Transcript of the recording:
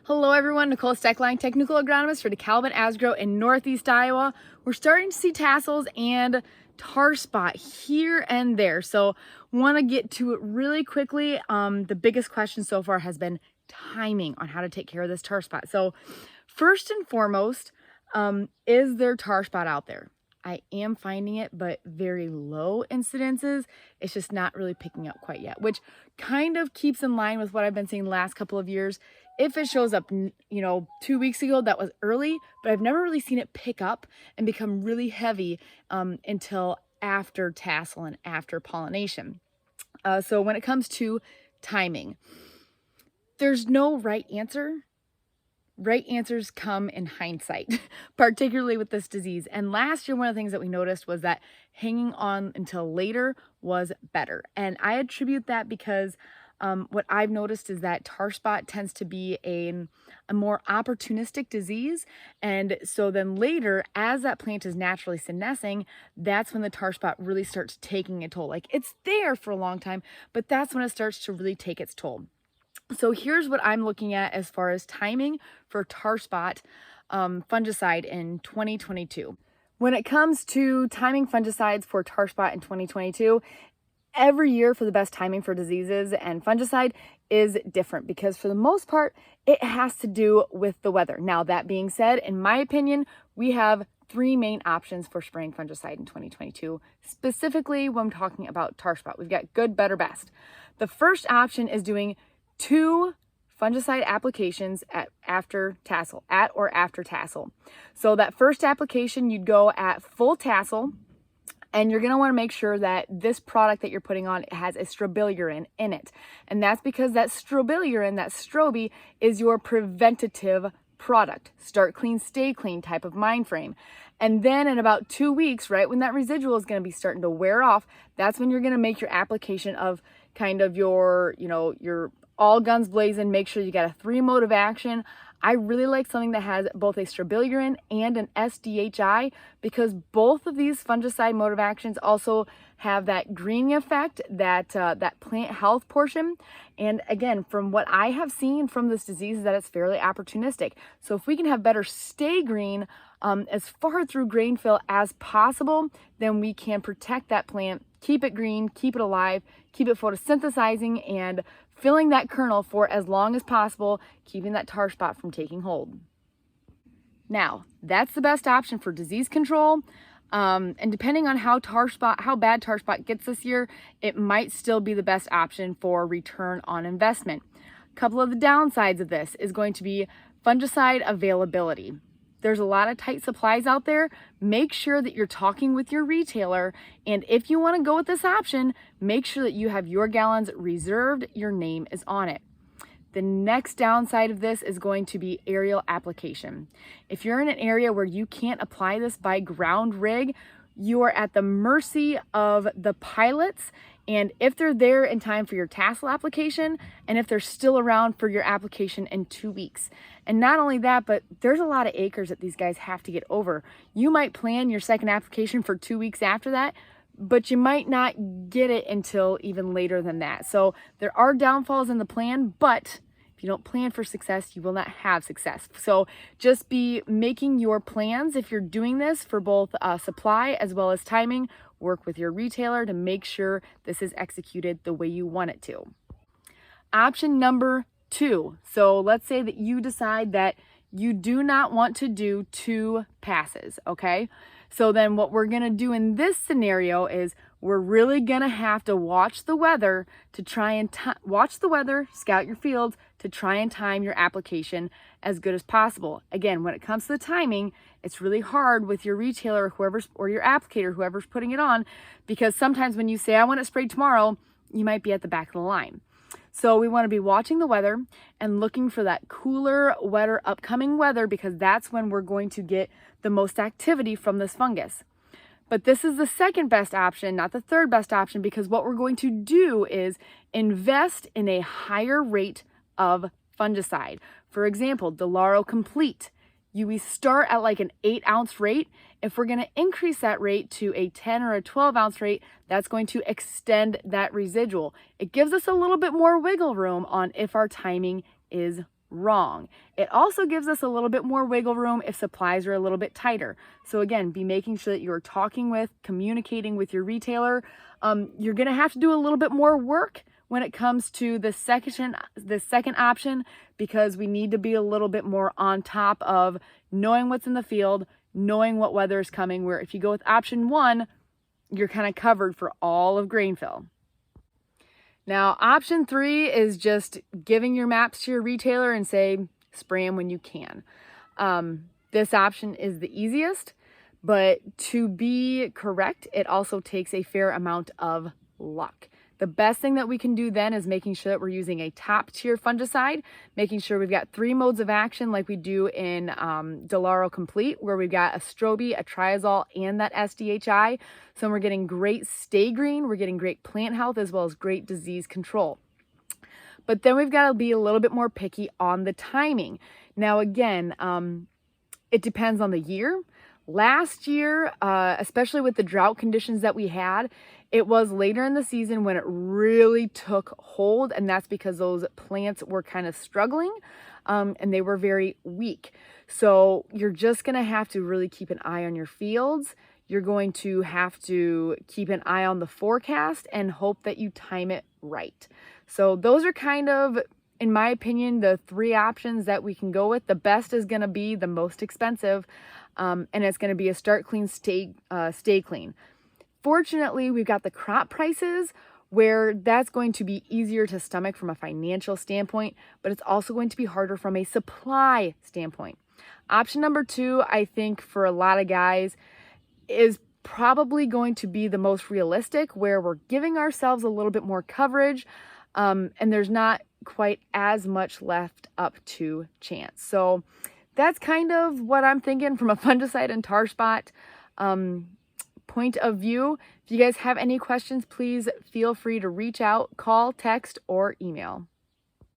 Hello everyone, Nicole Steckline, Technical Agronomist for DeKalb and Asgrow in Northeast Iowa. We're starting to see tassels and tar spot here and there. So want to get to it really quickly. The biggest question so far has been timing on how to take care of this tar spot. So first and foremost, is there tar spot out there? I am finding it, but very low incidences. It's just not really picking up quite yet, which kind of keeps in line with what I've been seeing the last couple of years. If it shows up, 2 weeks ago, that was early, but I've never really seen it pick up and become really heavy until after tassel and after pollination. So when it comes to timing, there's no right answer. Right answers come in hindsight, particularly with this disease. And last year, one of the things that we noticed was that hanging on until later was better. And I attribute that because what I've noticed is that tar spot tends to be a more opportunistic disease. And so then later, as that plant is naturally senescing, that's when the tar spot really starts taking a toll. Like, it's there for a long time, but that's when it starts to really take its toll. So here's what I'm looking at as far as timing for tar spot fungicide in 2022. When it comes to timing fungicides for tar spot in 2022, every year for the best timing for diseases and fungicide is different because for the most part, it has to do with the weather. Now, that being said, in my opinion, we have three main options for spraying fungicide in 2022, specifically when I'm talking about tar spot. We've got good, better, best. The first option is doing 2 fungicide applications at or after tassel. So that first application, you'd go at full tassel, and you're going to want to make sure that this product that you're putting on has a strobilurin in it. And that's because that strobilurin, that strobi, is your preventative product. Start clean, stay clean type of mind frame. And then in about 2 weeks, right when that residual is going to be starting to wear off, that's when you're going to make your application of kind of your all guns blazing. Make sure you got a 3 mode of action. I really like something that has both a strobilurin and an SDHI because both of these fungicide mode of actions also have that greening effect, that plant health portion. And again, from what I have seen from this disease is that it's fairly opportunistic. So if we can have better stay green as far through grain fill as possible, then we can protect that plant, keep it green, keep it alive, keep it photosynthesizing and filling that kernel for as long as possible, keeping that tar spot from taking hold. Now, that's the best option for disease control. And depending on how bad tar spot gets this year, it might still be the best option for return on investment. A couple of the downsides of this is going to be fungicide availability. There's a lot of tight supplies out there. Make sure that you're talking with your retailer. And if you want to go with this option, make sure that you have your gallons reserved, your name is on it. The next downside of this is going to be aerial application. If you're in an area where you can't apply this by ground rig, you are at the mercy of the pilots. And if they're there in time for your tassel application, and if they're still around for your application in 2 weeks. And not only that, but there's a lot of acres that these guys have to get over. You might plan your second application for 2 weeks after that, but you might not get it until even later than that. So there are downfalls in the plan, but if you don't plan for success, you will not have success. So just be making your plans if you're doing this for both supply as well as timing. Work with your retailer to make sure this is executed the way you want it to. Option number 2. So let's say that you decide that you do not want to do 2 passes, okay? So then what we're gonna do in this scenario is we're really gonna have to watch the weather to try and scout your fields to try and time your application as good as possible. Again, when it comes to the timing, it's really hard with your retailer, or your applicator, whoever's putting it on, because sometimes when you say, I want it sprayed tomorrow, you might be at the back of the line. So we want to be watching the weather and looking for that cooler, wetter, upcoming weather because that's when we're going to get the most activity from this fungus. But this is the second best option, not the third best option, because what we're going to do is invest in a higher rate of fungicide. For example, Delaro Complete. We start at like an 8-ounce rate. If we're going to increase that rate to a 10 or a 12-ounce rate, that's going to extend that residual. It gives us a little bit more wiggle room on if our timing is Wrong. It also gives us a little bit more wiggle room if supplies are a little bit tighter. So again, be making sure that you're communicating with your retailer. You're going to have to do a little bit more work when it comes to the second option, because we need to be a little bit more on top of knowing what's in the field, knowing what weather is coming, where if you go with option 1, you're kind of covered for all of grain fill. Now, option 3 is just giving your maps to your retailer and say, spray them when you can. This option is the easiest, but to be correct, it also takes a fair amount of luck. The best thing that we can do then is making sure that we're using a top tier fungicide, making sure we've got 3 modes of action like we do in Delaro Complete, where we've got a strobe, a triazole, and that SDHI. So we're getting great stay green, we're getting great plant health, as well as great disease control. But then we've got to be a little bit more picky on the timing. Now again, it depends on the year. Last year, especially with the drought conditions that we had, it was later in the season when it really took hold, and that's because those plants were kind of struggling and they were very weak. So you're just going to have to really keep an eye on your fields. You're going to have to keep an eye on the forecast and hope that you time it right. So those are kind of, in my opinion, the 3 options that we can go with. The best is going to be the most expensive, and it's going to be a start clean, stay clean. Fortunately, we've got the crop prices where that's going to be easier to stomach from a financial standpoint, but it's also going to be harder from a supply standpoint. Option number 2, I think for a lot of guys, is probably going to be the most realistic, where we're giving ourselves a little bit more coverage, and there's not quite as much left up to chance. So that's kind of what I'm thinking from a fungicide and tar spot point of view. If you guys have any questions, please feel free to reach out, call, text, or email.